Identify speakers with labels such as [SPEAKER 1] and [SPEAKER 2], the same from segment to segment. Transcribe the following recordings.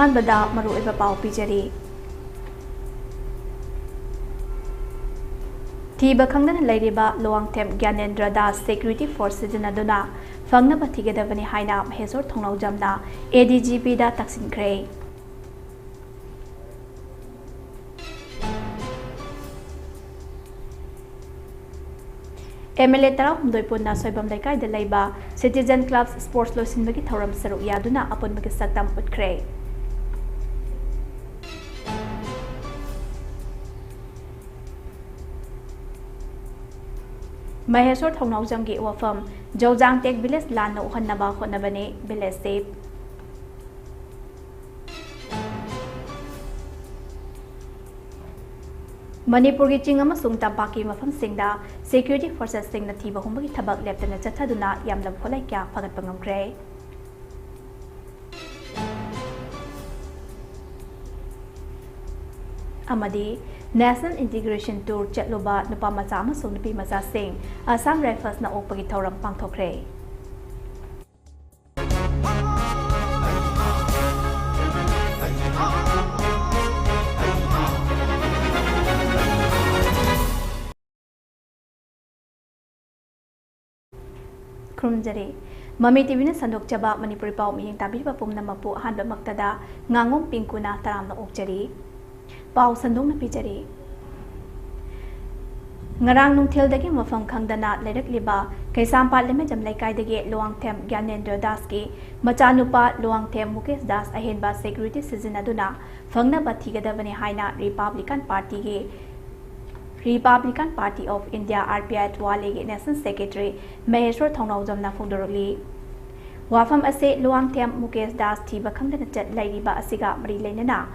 [SPEAKER 1] अहानबदा मरुओइबा पाउ पिजरी थीबा खंगना लैरिबा लोवांगथेम ज्ञानेंद्र दास security force सिजनदुना फंगनबा थिगदबनी हाइना Maheshwar थोंनाउजमना ADGP दा तक्सिनख्रे MLA Tara Humdoi Punna Soibam Laikai de Laiba Citizen Clubs Sports Losinbagi Thoram Saru Yaduna upon Maki Saktam Utkre Maheshwar Thongnaujamgi Wafam Jojang Tek Village Lano Hanaba Honabane Village Safe Manipuri Chingama Sungtapaki Mafam Singda Security Forces Sing the Tiba Humaki Tabak Lieutenant Chataduna Yamlam Kolaka Pagat Pangam Gray Amadi National Integration Tour Chatloba Nupamazama Sunupi Maza Singh Assam Rifles na Opagi Tauram Pangtokre Krumjari Mami TV na sandok jaba Manipuri pau miyeng tabi pa pumna mapu hanba magtada ngangom PINGKU na taram na okjari pau sandong na pijari Ngarang nung thil dagi mafam khangdana lerak liba kaisam pa leme jam laikai dagi Loangthem Gyanendra Das ki machanupa Loangthem Mukesh Das ahenba security season aduna phangna bathigadabani haina Republican Party of India RPI Twali National Secretary Maheshwar Thongnaujamna Phongdorli Wafam ase Loangthem Mukesh Das thiba khangdana chat lairiba asiga mari leinana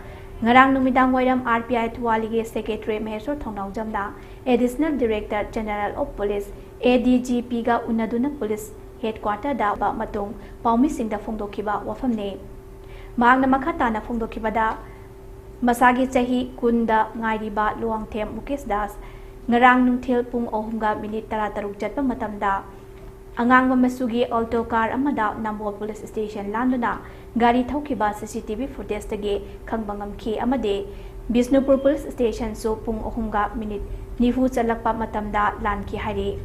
[SPEAKER 1] Ngarang numidang wairam RPI Twali Secretary Maheshwar Thongnaujamna Additional Director General of Police ADGP ga unaduna Police Headquarter da ba matung paumi singda phongdokhiba wafamne Magna makata na phongdokhibada Masagi Chahi Kunda Ngairiba Loangthem Mukesh Das Ngarang Nungthil Pung Ohumga Minute Tara Taruk Jatpa Matamda Angang Masugi Alto Car Amada Nambol Police Station Landuna Gari Thaukiba CCTV footage Tage Kangbangam Ki Amade Bisnupur Police Station So Pung Ohumga Minute Nifu Chalakpa Matamda Lanki Hari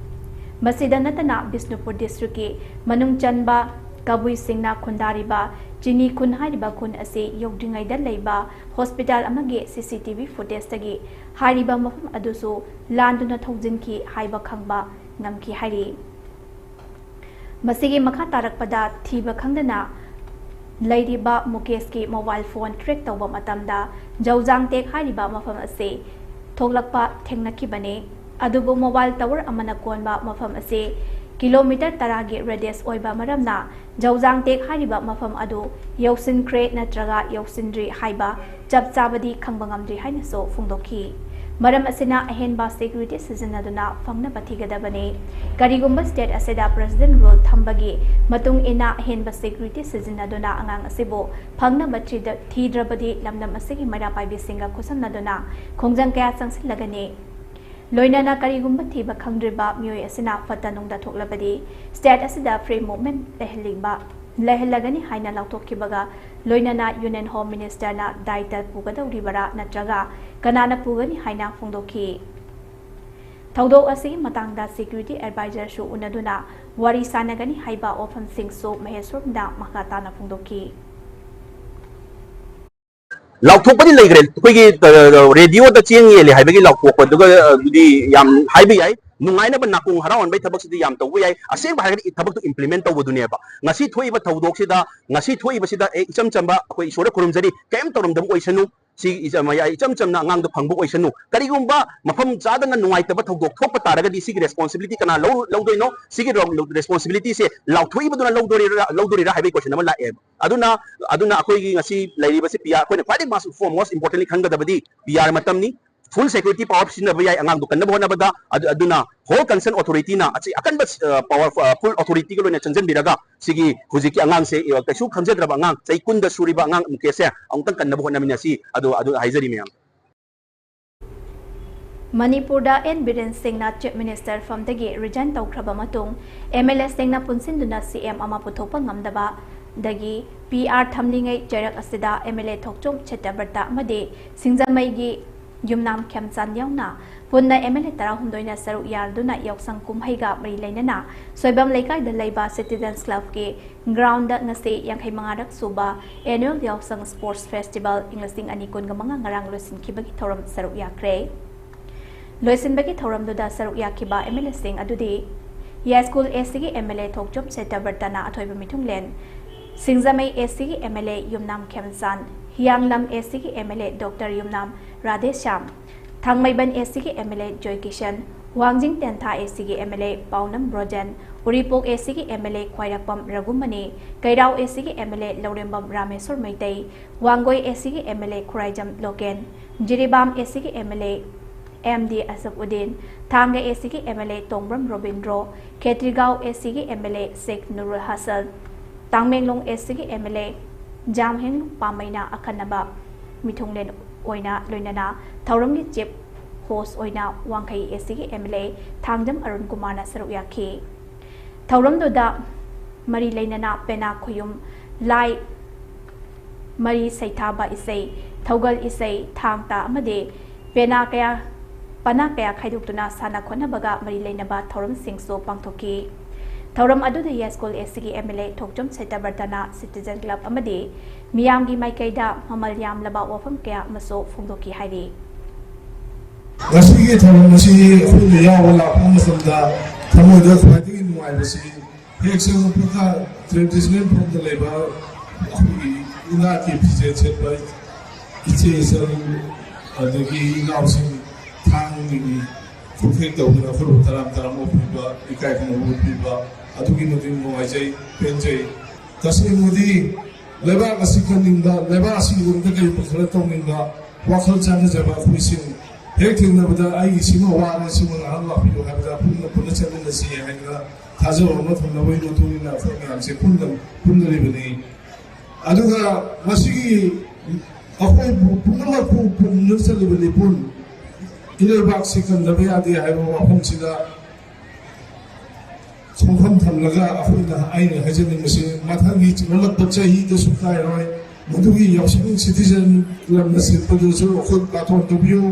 [SPEAKER 1] Masida Natana Bisnupur District Ki Manung Chanba Kabui Singna Kundariba Jini Kun Hariba Kun Ase Yogdingai da Leiba Hospital Amage CCTV footage Tagi Hariba Mafam Aduso Landuna Thoujinki Haiba Khangba Namki Hari Masigi Makha Tarakpada Thiba Khangdana Lairiba Mukesh ki mobile phone track tawba matamda Jawjang Tek Hariba Mafam Ase Thoglakpa Thengnakibane Adubu mobile tower amana konba Mafam Ase Kilometer taragi radius oiba maramna Jawjang Tek Hariba Mafam Adu Yausin Kre Natraga Yausindri Haiba Jab Sabadi Kangbangamdri Hainaso Fungdoki Maram Asina Ahenba Security Season Aduna Fangna Bathigadabane Karigumba State Aseda President Rule Thambagi Matung Ina Ahenba Security Season Aduna Angang Asibo Fangna Batrida Thidrabadi Lamnam Asigi Marapai Bisinga Kusam Naduna Kongjang Kaya Sangsilagane Loinana Karigumba Thiba Khangdriba Myoy Asina Fatanungda Thoklabadi State Asida Free Movement Lehelagani Haina Lautokibaga Loinana Union Home Minister na Daita Pugadawribara Natraga Kanana Pugani Haina Fungdoki Taudo Asi Matangda Security Advisor Shu Unaduna Wari Sanagani Haiba Ofam Singh So Maheshwar Da Makatana Fungdoki
[SPEAKER 2] Lauthokpadi leigre koigi radio da chengye le haibagi lauthokpa duga dudi yam haibi yai nungaina ba nakung harawan bai thabak sidi yam tawbu yai aseng ba hagari thabak tu implement tawbu dunia ba ngasi thoi ba tawdok sida ngasi thoi ba sida icham chamba koi isora kurumjari kem tawram dam oisanu si ijamaya icham chamna ngang du phangbu oisanu karigumba mafam chadana nungai taba tawdok thokpa taraga di sigi responsibility kana lawdoino sigi responsibility se lauthoi ba duna lawdori ra haibai question la e aduna akoi ngasi lairi ba si pia koi na kwadi most importantly khanggadabadi PR matamni full security power sina bayai angang dukan na bona bada aduna whole concern authority na achi akan ba power full authority ko na chanjan biraga sigi hujiki angang se kaisu khamjadra ba angang chai kunda suri ba angang mukese ang tan kan na bona mina si adu haizari meyam
[SPEAKER 1] Manipurda N Biren Singh na Chief Minister from the resign tawkraba matung MLS Singh na punsinduna CM ama puthokpa ngamdaba dagi PR thamlingai jarak asida MLA Thokchom Chetabarta amade Singzamai Yumnam Kemsan yauna punna MLA Tarahumdoina Saru Yarduna Yoksang Kumhaiga Mari Lainana Soibam Laikai the Laiba Citizens Club ke ground ngase Yankai Mangarak Suba Annual Yoksang Sports Festival Inglasing Anikun Gamanga Ngarang Lusin Kibaki Thoram Saru Yakre Lusin Baki Thoram Duda Saru Yakiba MLA Sing Adudi Ya School SCG MLA Thokchom Chetabartana Atoiba Mitunglen Singzamai SCG MLA Yumnam Kemsan Hianglam SCG MLA Dr. Yumnam Radhesham Thangmaiban SCG MLA Joy Kishan Wangjing Tentha SCG MLA Paunam Brojan Uripok SCG MLA Khwairapam Ragumani Kairao SCG MLA Laurembam Rameswar Maitei Wangoi SCG MLA Khuraijam Loken Jiribam SCG MLA MD Asafuddin Thanga SCG MLA Tongbram Robindro Ketrigao SCG MLA Sheikh Nurul Hasan Tangmenglong SCG MLA Jamheng Pamaina Akanaba Mitunglen Oina Loinana Tauramgi Chip Host Oina Wangkai SCG MLA Thangjam Arun Kumana Saruyaki Tauram Doda Mari Lainana Pena Koyum Lai Mari Saitaba Isay Taugal Isay Thangta Amade Pena Kaya Pana Kaya Kaidutuna Sana Konabaga Mari Lainaba Tauram Singso Pangtoki Tauram Adu the Yes School SCG MLA Thokchom Chetabartana Citizen Club Amade Miyamgi Maikaida Mamalyam Laba Wafam Kaya Maso Fungdoki Hairi
[SPEAKER 3] Ngasigi Tauram Nasi Huya Wala Pumasanda Tamoda Kwati Nuaibasi Hexel Puka Traditional from the labor Ina Kipse by Ichis Adagi Nausing Tangi Kufik Dawna Furu Taram Opiba Ikai Opiba Atuki Mutim Moajay Penjay Kasi Mudi Leba Asikaninda Leba Asigun the Kapukratonga Wakal Chana Java Kuisin Hecting the I Simo Wan Simon Allah you have the Punachan in the sea and Tazo not from the way to Tuna from Sekundam Pundaribani Aduga Masigi Akwai Punamaku Punusali Pun Ilbak Second the Bayadi I will consider Something Laga Africa Aina Hajaning machine, Matangi, Mulak Bachahi, the supply, Mudugi, Yosin citizen, Lamasi, producer, Hood Paton to view,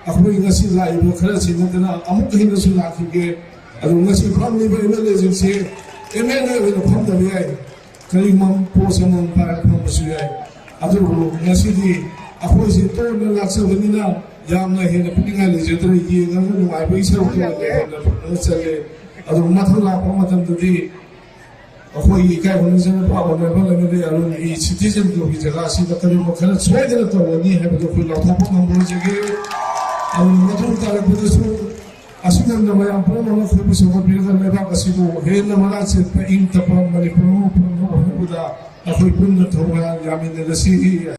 [SPEAKER 3] Akwing Nasi Live, Kerasi, Amukin Sulaki, and Nasi family by emergency, MLA with a pump of the eye, Kalimam, Posamon, Parapamusui, other Nasi, Akwasi, Torna, Laxavanina, Yamna, and a Pinga, Legendary, I wish I would Adu mathala pamatan tadi, aku ikai orang Power level ni alun I citizen tu bijaga sih tapi mungkin suai dengan tahu ni hebat tu kalau thapa nombor jadi, alun mathala tarik betul asukan nama yang pernah mana tu bisa berbicara lebar kasih tu, hela mana sih paling tapam Manipuri pun buda, aku pun tahu yang ini nasi.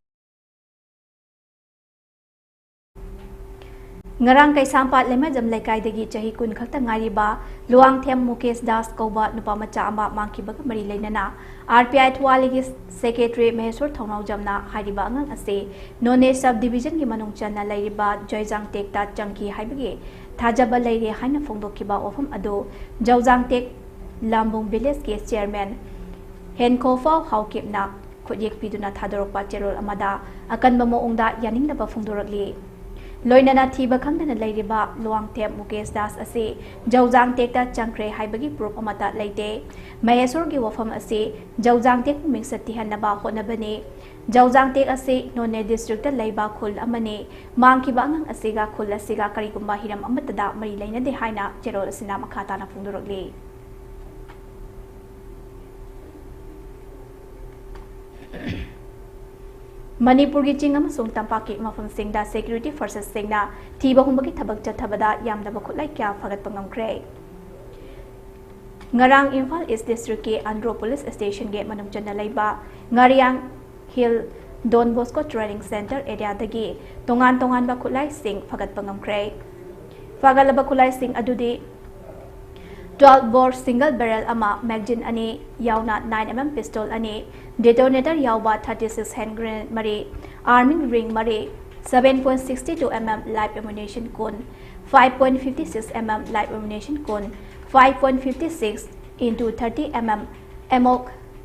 [SPEAKER 1] Ngarang kay sampat lemajam laikai dagi chahi kun khakta ngariba luang them Mukesh Das Koba nupa macha ama mangkibaga mari lainana RPI Twaligi Secretary Maheshwar Thonau Jamna hariba angang ase None Subdivision gi manung channa lairiba Joyjang Tekta Changki haibage thajaba laire haina phongdokiba ofam ado Jawjang Tek Lambung Village ke Chairman Henkofau Haukipna khojek piduna thadorokpa cherol amada akanba moongda yaningdaba phongdorakli Loinana Tiba Kangana Lairiba, Luang Tem Mukesh Das Ase, Jawjang Tekta Changkre Haibagi Proof Amata Laite, Maheshwar gi wafam Ase, Jawjang Tek Mingsati Hanaba Honabane, Jawjang Tek Ase, None District Laiba Khul Amane, Mangkiba Angang Asega Khul Asega Karigumba Hiram Amatada Mari Laina de Haina, Cherol Sina Makata na Fundurogli. Manipuri Ching amasung tampaki mafam singda security forces singna thiba humbagi thabak chathabada yamdaba khutlai kya fagat pangamkre Ngarang Imphal East District ke Andro Police Station ge manung channa laiba Ngariang Hill Don Bosco Training Center area dagi tongan ba khutlai sing fagat pangamkre fagalaba khutlai sing adudi 12 bore single barrel ama magazine ani yauna 9mm pistol ani detonator yauba 36 hand grenade mari arming ring mari 7.62 mm live ammunition cone 5.56 mm live ammunition cone 5.56 into 30 mm ammo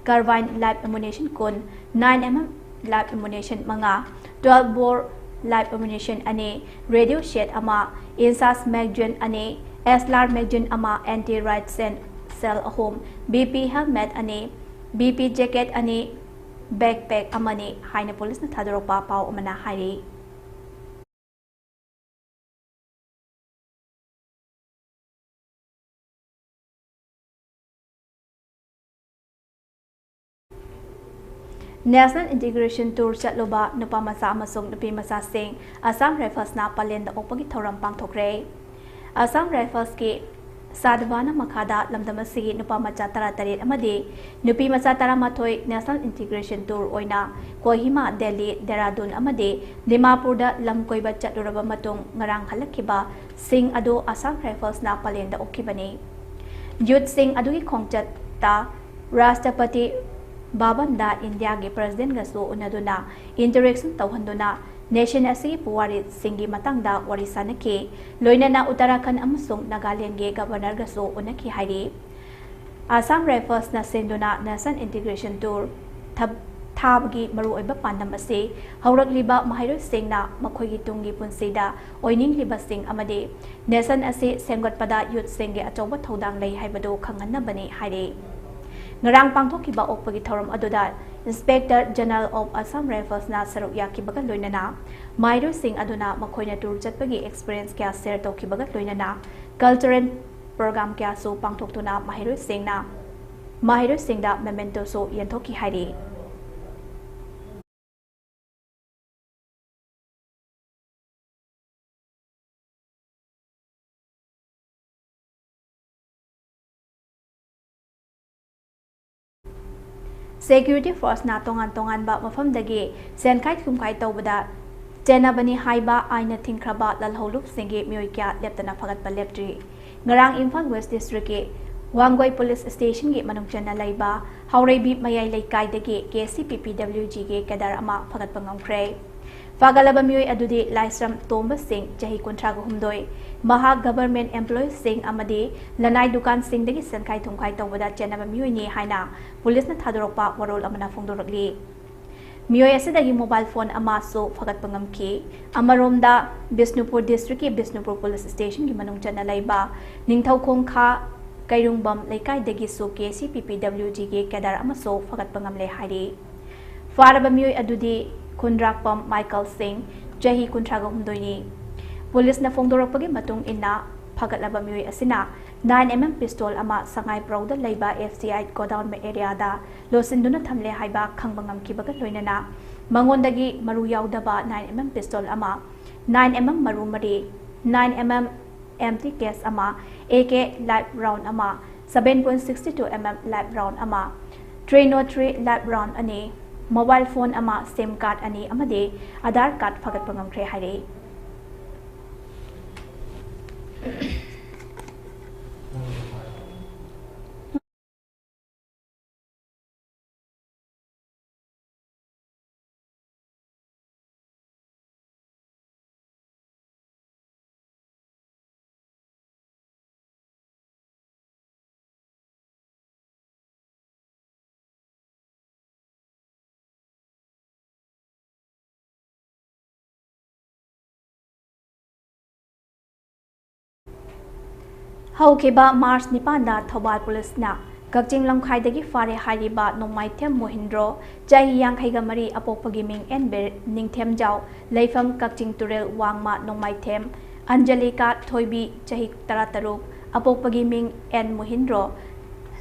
[SPEAKER 1] carbine live ammunition kun 9mm live ammunition manga 12 bore live ammunition ane radio shed ama insas magazine ane SLR magazine ama anti riot cell ahom BP helmet ane BP jacket ane backpack amani haina police na thadoropa pau amana hairi National Integration Tour chatloba nupa masa amasung nupi masa sing Assam Rifles na palen da opagi thoram pangthokre Assam Rifles ki Sadwana Makada Lamdamasigi nupa macha taratare amadi nupi macha taramathoi National Integration Tour oina Kohima Delhi Dehradun amadi Dimapur da lamkoiba chatluraba matung ngarang halakhiba sing adu Assam Rifles na palen da okkibani Youth sing adugi khongchat ta Rashtrapati Babanda India ge President gaso unaduna interaction tawhanduna Nation asi puwari singi matangda warisana ke loinana Uttarakhand amasung Nagaland ge Governor gaso unaki hairi Assam Rifles na senduna National Integration Tour thabgi maru oiba pandam ase haurakliba mahairoi singna makhoigi tungi punsida oining liba sing amade nation ase semgatpada youth singe achoba thodang lei haibado khanganna bani hairi ngarang pangthokiba okpagi thoram aduda Inspector General of Assam Rifles na saruk yakibaga loinana mairo sing aduna makhoina tour chatpagi experience kya share tokibaga loinana cultural program kya so pangthoktuna mahiro singda memento so yanthoki hairi Security force na tongan ba mafam dagi senkai kumkai tawbada Jenabani haiba aina thinkraba lalholup singe mioi kya leptana phagat pa leptri ngarang Imphal West District ke Wangoi Police Station ge manungchana laiba haureibi mayai laikai dagi KCPPWG ge kadar ama phagat pangamkhre fagalaba mioi adudi Laisram Tomba Singh jahi kontra go humdoi maha government employees sing amadi lanai dukan sing dagi senkai thumkai tawbada Jenaba mioi ni haina police na thadoropa warol amana phongdoragli mioi asidagi mobile phone ama so phagat pangamki amaromda Bisnupur district ki Bisnupur police station gi manungchana laiba ningthau khongkha kairungbam laikai dagi so KCPPWG ge kadar ama so phagat pangamle hairi faraba mioi adudi Kundrakpam Michael Singh jahi kuntraga humdoini police na phongdorakpagi matung inna phagatlaba mioi asina 9mm pistol ama sangai prauda laiba FCI godown me area da losinduna thamle haiba khangbangam kibaga loinana mangondagi maru yaudaba 9mm pistol ama 9mm maru mari 9mm empty case ama AK live round ama 7.62mm live round ama 303 live round ani mobile phone ama SIM card ani amade Aadhaar card phagat pangamkhre haire Haukiba March Nipanda Thawal Police na Kakching Lamkhaidagi Fare Hariba Nomaithem Mohindro Jahi Yankhaiga Mari Apopagi Ming Enber Ningthem Jau Leifam Kakching Turel Wangma Nomaithem Anjalika Thoibi Jahi Tarataruk Apopagi Ming En Mohindro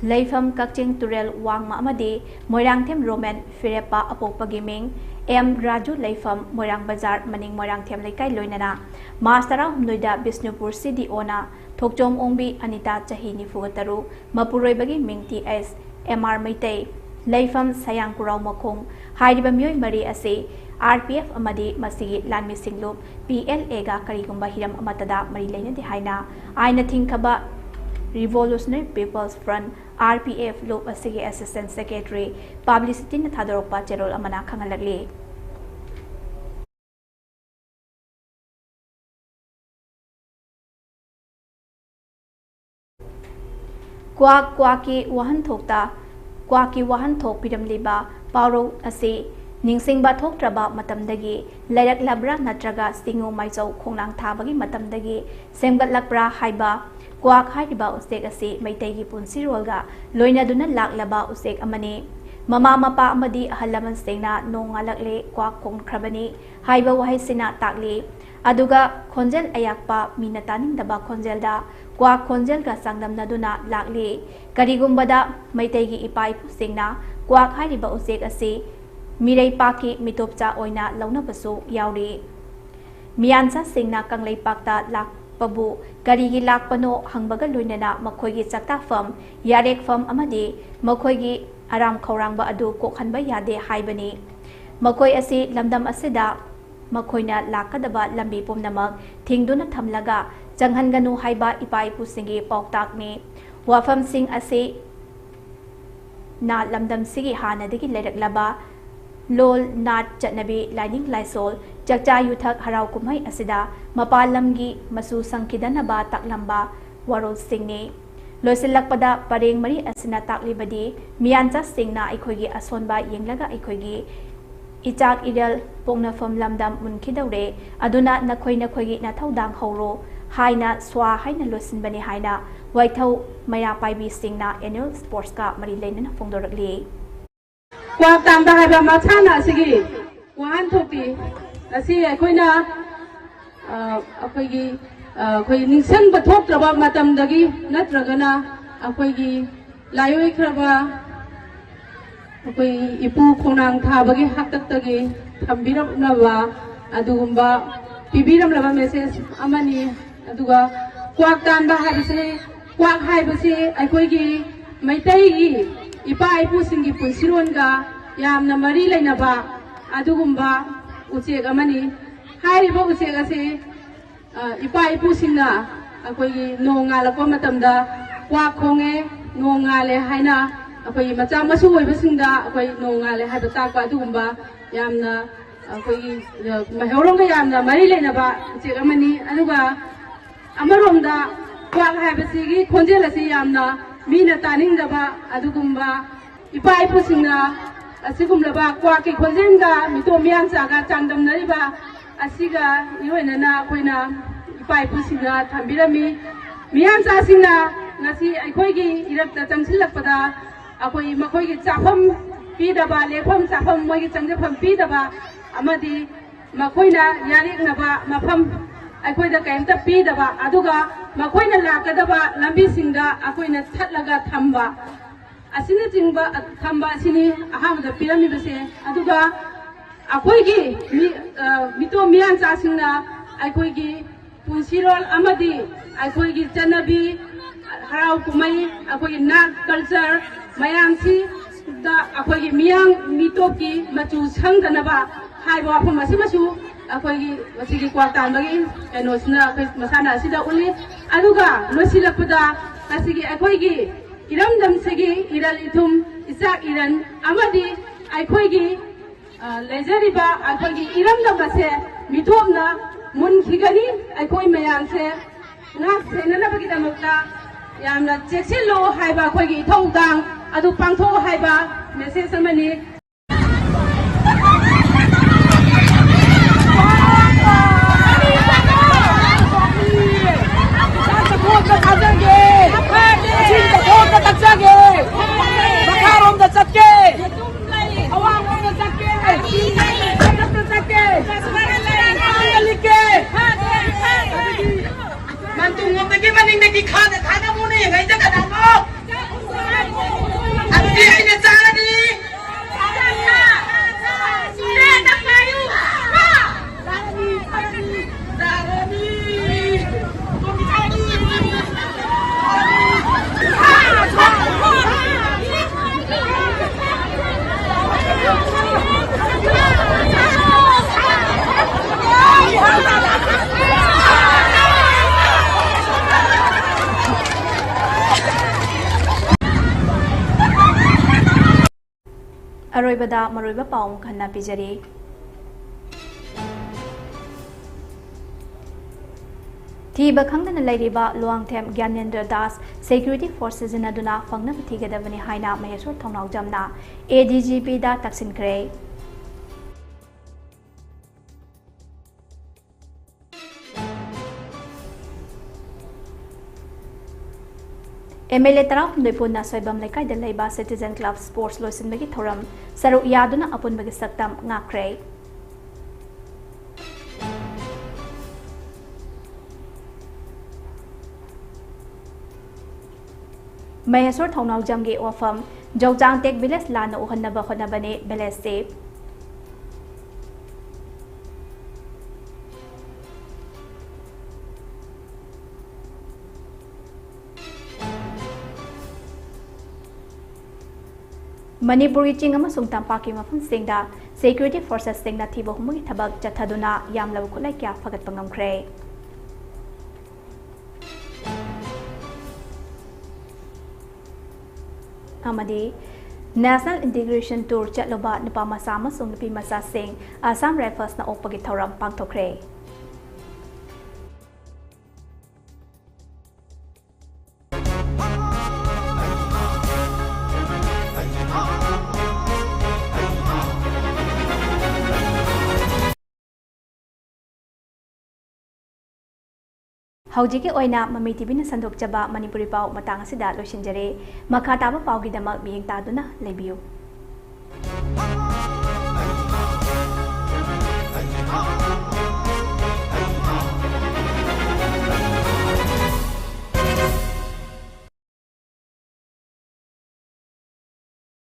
[SPEAKER 1] Leifam Kakching Turel Wangma Amadi Moirangthem Roman Firepa Apopagi Ming M Raju Leifam Moirang Bazar Maning Moirangthem Laikai Loinana Mastara Humnoida Bisnupur City Ona Thokjom Ongbi Anita Chahi Nifugataru Mapuroibagi Ming TS MR Maitei Leifam Sayang Kurau Makong Haidiba Mioi Mari Ase RPF Amadi Masigi Lanmi Singlup PLA ga Karigumba Hiram Amatada Mari Laina de Haina Aina Thinkaba Revolutionary People's Front RPF Loop Asigi Assistant Secretary Publicity na Thadoropa Cherol Amana Khangalagli Kwaki Wahan Thokta ꯀ꯭ꯋꯥꯛꯀꯤ ꯋꯥꯍꯟꯊꯣꯛ ꯄꯤꯔꯝꯂꯤꯕ ꯄꯥꯎꯔꯧ ꯑꯁꯤ ꯅꯤꯡꯁꯤꯡꯕ ꯊꯣꯛꯇ꯭ꯔꯕ ꯃꯇꯝꯗꯒꯤ ꯂꯩꯔꯛꯂꯕ꯭ꯔꯥ ꯅꯠꯇ꯭ꯔꯒ ꯆꯤꯡꯉꯨ ꯃꯥꯏꯆꯧ ꯈꯣꯡꯅꯥꯡ ꯊꯥꯕꯒꯤ ꯃꯇꯝꯗꯒꯤ ꯁꯦꯝꯒꯠꯂꯛꯄ꯭ꯔꯥ ꯍꯥꯏꯕ ꯀ꯭ꯋꯥꯛ ꯍꯥꯏꯔꯤꯕ ꯎꯆꯦꯛ ꯑꯁꯤ ꯃꯩꯇꯩꯒꯤ ꯄꯨꯟꯁꯤꯔꯣꯜꯒ ꯂꯣꯏꯅꯗꯨꯅ ꯂꯥꯛꯂꯕ ꯎꯆꯦꯛ ꯑꯃꯅꯤ ꯃꯃꯥ ꯃꯄꯥ ꯑꯃꯗꯤ ꯑꯍꯜ ꯂꯃꯟꯁꯤꯡꯅ ꯅꯣꯡ ꯉꯥꯜꯂꯛꯂꯦ ꯀ꯭ꯋꯥꯛ ꯈꯣꯡꯈ꯭ꯔꯕꯅꯤ ꯍꯥꯏꯕ ꯋꯥꯍꯩꯁꯤꯅ ꯇꯥꯛꯂꯤ ꯑꯗꯨꯒ ꯈꯣꯟꯖꯦꯜ ꯑꯌꯥꯛꯄ ꯃꯤꯅ ꯇꯥꯅꯤꯡꯗꯕ ꯈꯣꯟꯖꯦꯜꯗ ꯀ꯭ꯋꯥꯛ ꯈꯣꯟꯖꯦꯜꯒ ꯆꯥꯡꯗꯝꯅꯗꯨꯅ ꯂꯥꯛꯂꯤ ꯀꯔꯤꯒꯨꯝꯕꯗ ꯃꯩꯇꯩꯒꯤ ꯏꯄꯥ ꯏꯄꯨꯁꯤꯡꯅ ꯀ꯭ꯋꯥꯛ ꯍꯥꯏꯔꯤꯕ ꯎꯆꯦꯛ ꯑꯁꯤ ꯃꯤꯔꯩꯄꯥꯛꯀꯤ ꯃꯤꯇꯣꯞꯆꯥ ꯑꯣꯏꯅ ꯂꯧꯅꯕꯁꯨ ꯌꯥꯎꯔꯤ ꯃꯤꯌꯥꯟꯆꯥꯁꯤꯡꯅ ꯀꯪꯂꯩꯄꯥꯛꯇ ꯂꯥꯛꯄꯕꯨ ꯀꯔꯤꯒꯤ ꯂꯥꯛꯄꯅꯣ ꯍꯪꯕꯒ ꯂꯣꯏꯅꯅ ꯃꯈꯣꯏꯒꯤ ꯆꯥꯛꯇꯥꯐꯝ ꯌꯥꯔꯦꯛꯐꯝ ꯑꯃꯗꯤ ꯃꯈꯣꯏꯒꯤ ꯑꯔꯥꯝ ꯈꯧꯔꯥꯡꯕ ꯑꯗꯨ ꯀꯣꯛꯍꯟꯕ ꯌꯥꯗꯦ ꯍꯥꯏꯕꯅꯤ ꯃꯈꯣꯏ ꯑꯁꯤ ꯂꯝꯗꯝ ꯑꯁꯤꯗ ꯃꯈꯣꯏꯅ ꯂꯥꯛꯀꯗꯕ ꯂꯝꯕꯤ ꯄꯨꯝꯅꯃꯛ ꯊꯤꯡꯗꯨꯅ ꯊꯝꯂꯒ ꯆꯪꯍꯟꯒꯅꯨ ꯍꯥꯏꯕ ꯏꯄꯥ ꯏꯄꯨꯁꯤꯡꯒꯤ ꯄꯥꯎꯇꯥꯛꯅꯤ ꯋꯥꯐꯝꯁꯤꯡ ꯑꯁꯤ ꯅ ꯂꯝꯗꯝꯁꯤꯒꯤ ꯍꯥꯟꯅꯗꯒꯤ ꯂꯩꯔꯛꯂꯕ ꯂꯣꯜ ꯅꯥꯠ ꯆꯠꯅꯕꯤ ꯂꯥꯏꯅꯤꯡ ꯂꯥꯏꯁꯣꯜ ꯆꯥꯛꯆꯥ ꯌꯨꯊꯛ ꯍꯔꯥꯎ ꯀꯨꯝꯍꯩ ꯑꯁꯤꯗ ꯃꯄꯥꯟ ꯂꯝꯒꯤ ꯃꯆꯨ ꯁꯪꯈꯤꯗꯅꯕ ꯇꯥꯛꯂꯝꯕ ꯋꯥꯔꯣꯜꯁꯤꯡꯅꯤ ꯂꯣꯏꯁꯤꯜꯂꯛꯄꯗ ꯄꯔꯦꯡ ꯃꯔꯤ ꯑꯁꯤꯅ ꯇꯥꯛꯂꯤꯕꯗꯤ ꯃꯤꯌꯥꯟꯆꯥꯁꯤꯡꯅ ꯑꯩꯈꯣꯏꯒꯤ ꯑꯁꯣꯟꯕ ꯌꯦꯡꯂꯒ ꯑꯩꯈꯣꯏꯒꯤ ꯏꯆꯥꯛ ꯏꯔꯦꯜ ꯄꯣꯛꯅꯐꯝ ꯂꯝꯗꯝ ꯃꯨꯟꯈꯤꯗꯧꯔꯦ ꯑꯗꯨꯅ ꯅꯈꯣꯏꯒꯤ ꯅꯊꯧꯗꯥꯡ ꯍꯧꯔꯣ ꯍꯥꯏꯅ ꯁ꯭ꯋꯥ ꯍꯥꯏꯅ ꯂꯣꯏꯁꯤꯟꯕꯅꯤ ꯍꯥꯏꯅ ꯋꯥꯏꯊꯧ ꯃꯩꯔꯥ ꯄꯥꯏꯕꯤꯁꯤꯡꯅ ꯑꯦꯅꯨꯑꯦꯜ ꯁ꯭ꯄꯣꯔꯠꯁꯀ ꯃꯔꯤ ꯂꯩꯅꯅ ꯐꯣꯡꯗꯣꯔꯛꯂꯤ
[SPEAKER 4] ꯀ꯭ꯋꯥꯛ ꯇꯥꯟꯕ ꯍꯥꯏꯕ ꯃꯁꯥꯟꯅ ꯑꯁꯤꯒꯤ ꯋꯥꯍꯟꯊꯣꯛꯇꯤ ꯑꯁꯤ ꯑꯩꯈꯣꯏꯒꯤ ꯅꯤꯡꯁꯤꯡꯕ ꯊꯣꯛꯇ꯭ꯔꯕ ꯃꯇꯝꯗꯒꯤ ꯅꯠꯇ꯭ꯔꯒꯅ ꯑꯩꯈꯣꯏꯒꯤ ꯂꯥꯏꯑꯣꯏꯈ꯭ꯔꯕ ꯑꯩꯈꯣꯏ ꯏꯄꯨ ꯈꯣꯡꯅꯥꯡ ꯊꯥꯕꯒꯤ ꯍꯥꯛꯇꯛꯇꯒꯤ ꯊꯝꯕꯤꯔꯝꯂꯕ ꯑꯗꯨꯒꯨꯝꯕ ꯄꯤꯕꯤꯔꯝꯂꯕ ꯃꯦꯁꯦꯖ ꯑꯃꯅꯤ ꯑꯗꯨꯒ ꯀ꯭ꯋꯥꯛ ꯇꯥꯟꯕ ꯍꯥꯏꯕꯁꯤ ꯀ꯭ꯋꯥꯛ ꯍꯥꯏꯕꯁꯤ ꯑꯩꯈꯣꯏꯒꯤ ꯃꯩꯇꯩꯒꯤ ꯏꯄꯥ ꯏꯄꯨꯁꯤꯡꯒꯤ ꯄꯨꯟꯁꯤꯔꯣꯟꯒ ꯌꯥꯝꯅ ꯃꯔꯤ ꯂꯩꯅꯕ ꯑꯗꯨꯒꯨꯝꯕ ꯎꯆꯦꯛ ꯑꯃꯅꯤ ꯍꯥꯏꯔꯤꯕ ꯎꯆꯦꯛ ꯑꯁꯤ ꯏꯄꯥ ꯏꯄꯨꯁꯤꯡꯅ ꯑꯩꯈꯣꯏꯒꯤ ꯅꯣꯡ ꯉꯥꯜꯂꯛꯄ ꯃꯇꯝꯗ ꯀ꯭ꯋꯥꯛ ꯈꯣꯡꯉꯦ ꯅꯣꯡ ꯉꯥꯜꯂꯦ ꯍꯥꯏꯅ ꯑꯩꯈꯣꯏꯒꯤ ꯃꯆꯥ ꯃꯁꯨ ꯑꯣꯏꯕꯁꯤꯡꯗ ꯑꯩꯈꯣꯏ ꯅꯣꯡ ꯉꯥꯜꯂꯦ ꯍꯥꯏꯕ ꯇꯥꯛꯄ ꯑꯗꯨꯒꯨꯝꯕ ꯌꯥꯝꯅ ꯑꯩꯈꯣꯏꯒꯤ ꯃꯩꯍꯧꯔꯣꯝꯒ ꯌꯥꯝꯅ ꯃꯔꯤ ꯂꯩꯅꯕ ꯎꯆꯦꯛ ꯑꯃꯅꯤ ꯑꯗꯨꯒ ꯑꯃꯔꯣꯝꯗ ꯀ꯭ꯋꯥꯛ ꯍꯥꯏꯕꯁꯤꯒꯤ ꯈꯣꯟꯖꯦꯜ ꯑꯁꯤ ꯌꯥꯝꯅ ꯃꯤꯅ ꯇꯥꯅꯤꯡꯗꯕ ꯑꯗꯨꯒꯨꯝꯕ ꯏꯄꯥ ꯏꯄꯨꯁꯤꯡꯅ ꯑꯁꯤꯒꯨꯝꯂꯕ ꯀ꯭ꯋꯥꯛꯀꯤ ꯈꯣꯟꯖꯦꯜꯒ ꯃꯤꯇꯣꯞ ꯃꯤꯌꯥꯟꯆꯥꯒ ꯆꯥꯡꯗꯝꯅꯔꯤꯕ ꯑꯁꯤꯒ ꯏꯔꯣꯏꯅꯅ ꯑꯩꯈꯣꯏꯅ ꯏꯄꯥ ꯏꯄꯨꯁꯤꯡꯅ ꯊꯝꯕꯤꯔꯝꯃꯤ ꯃꯤꯌꯥꯟꯆꯥꯁꯤꯡꯅ ꯉꯁꯤ ꯑꯩꯈꯣꯏꯒꯤ ꯏꯔꯛꯇ ꯆꯪꯁꯤꯜꯂꯛꯄꯗ ꯑꯩꯈꯣꯏ ꯃꯈꯣꯏꯒꯤ ꯆꯥꯐꯝ ꯄꯤꯗꯕ ꯂꯦꯛꯐꯝ ꯆꯥꯐꯝ ꯃꯣꯏꯒꯤ ꯆꯪꯖꯐꯝ ꯄꯤꯗꯕ ꯑꯃꯗꯤ ꯃꯈꯣꯏꯅ ꯌꯥꯔꯦꯛꯅꯕ ꯃꯐꯝ ꯑꯩꯈꯣꯏꯗ ꯀꯩꯝꯇ ꯄꯤꯗꯕ ꯑꯗꯨꯒ ꯃꯈꯣꯏꯅ ꯂꯥꯛꯀꯗꯕ ꯂꯝꯕꯤꯁꯤꯡꯗ ꯑꯩꯈꯣꯏꯅ ꯊꯠꯂꯒ ꯊꯝꯕ ꯑꯁꯤꯅꯆꯤꯡꯕ ꯊꯝꯕ ꯑꯁꯤꯅꯤ ꯑꯍꯥꯟꯕꯗ ꯄꯤꯔꯝꯃꯤꯕꯁꯦ ꯑꯗꯨꯒ ꯑꯩꯈꯣꯏꯒꯤ ꯃꯤꯇꯣꯞ ꯃꯤꯌꯥꯟꯆꯥꯁꯤꯡꯅ ꯑꯩꯈꯣꯏꯒꯤ ꯄꯨꯟꯁꯤꯔꯣꯜ ꯑꯃꯗꯤ ꯑꯩꯈꯣꯏꯒꯤ ꯆꯠꯅꯕꯤ ꯍꯔꯥꯎ ꯀꯨꯝꯍꯩ ꯑꯩꯈꯣꯏꯒꯤ ꯅꯥꯠ ꯀꯜꯆꯔ ꯃꯌꯥꯝꯁꯤꯗ ꯑꯩꯈꯣꯏꯒꯤ ꯃꯤꯇꯣꯞꯀꯤ ꯃꯆꯨ ꯁꯪꯗꯅꯕ ꯍꯥꯏꯕ ꯋꯥꯐꯝ ꯑꯁꯤꯃꯁꯨ ꯑꯩꯈꯣꯏꯒꯤ ꯃꯁꯤꯒꯤ ꯀ꯭ꯋꯥꯛ ꯇꯥꯟꯕꯒꯤ ꯀꯩꯅꯣꯁꯤꯅ ꯑꯩꯈꯣꯏ ꯃꯁꯥꯟꯅ ꯑꯁꯤꯗ ꯎꯠꯂꯤ ꯑꯗꯨꯒ ꯂꯣꯏꯁꯤꯜꯂꯛꯄꯗ ꯉꯁꯤꯒꯤ ꯑꯩꯈꯣꯏꯒꯤ ꯏꯔꯝꯗꯝꯁꯤꯒꯤ ꯏꯔꯜ ꯏꯊꯨꯝ ꯏꯆꯥꯛ ꯏꯔꯟ ꯑꯃꯗꯤ ꯑꯩꯈꯣꯏꯒꯤ ꯂꯩꯖꯔꯤꯕ ꯑꯩꯈꯣꯏꯒꯤ ꯏꯔꯝꯗꯝ ꯑꯁꯦ ꯃꯤꯇꯣꯞꯅ ꯃꯨꯟꯈꯤꯒꯅꯤ ꯑꯩꯈꯣꯏ ꯃꯌꯥꯝꯁꯦ ꯉꯥꯛ ꯁꯦꯟꯅꯅꯕꯒꯤꯗꯃꯛꯇ ꯌꯥꯝꯅ ꯆꯦꯛꯁꯤꯜꯂꯨ ꯍꯥꯏꯕ ꯑꯩꯈꯣꯏꯒꯤ ꯏꯊꯧꯗꯥꯡ ꯑꯗꯨ ꯄꯥꯡꯊꯣꯛꯎ ꯍꯥꯏꯕ ꯃꯦꯁꯦꯖ ꯑꯃꯅꯤ
[SPEAKER 1] ꯑꯔꯣꯏꯕꯗ ꯃꯔꯨꯑꯣꯏꯕ ꯄꯥꯎ ꯑꯃꯨꯛ ꯍꯟꯅ ꯄꯤꯖꯔꯤ Thiba khangdana lairiba Luangthem Gyanendra Das Security Forces inaduna fangna thigedabani haina Maheshwar Thongnawjamna ADGP da taksinkre MLA Taraf Nipuna Soibam Lekai de Leba Citizen Club Sports Losin Bagi Thoram Saru Yaduna Apun Bagi Saktam Ngakre Maheshwar Thongnawjamgi Ofam Jojang Tek Village Lana Uhanaba Honabane Belese Manipuri ching amasung tampaki mafam singda security forces singna thibo humugi thabak chathaduna yamlaw khulai kya fagat pangamkhre amadi National Integration Tour chatloba nipa masa amasung nipi masa sing Assam Rifles na opagi thoram pangthokre Haujiki oina Mami TV na sandok jaba Manipuri pau matang asida loisinjare makha taba pau gi damak biyeng taduna lebiu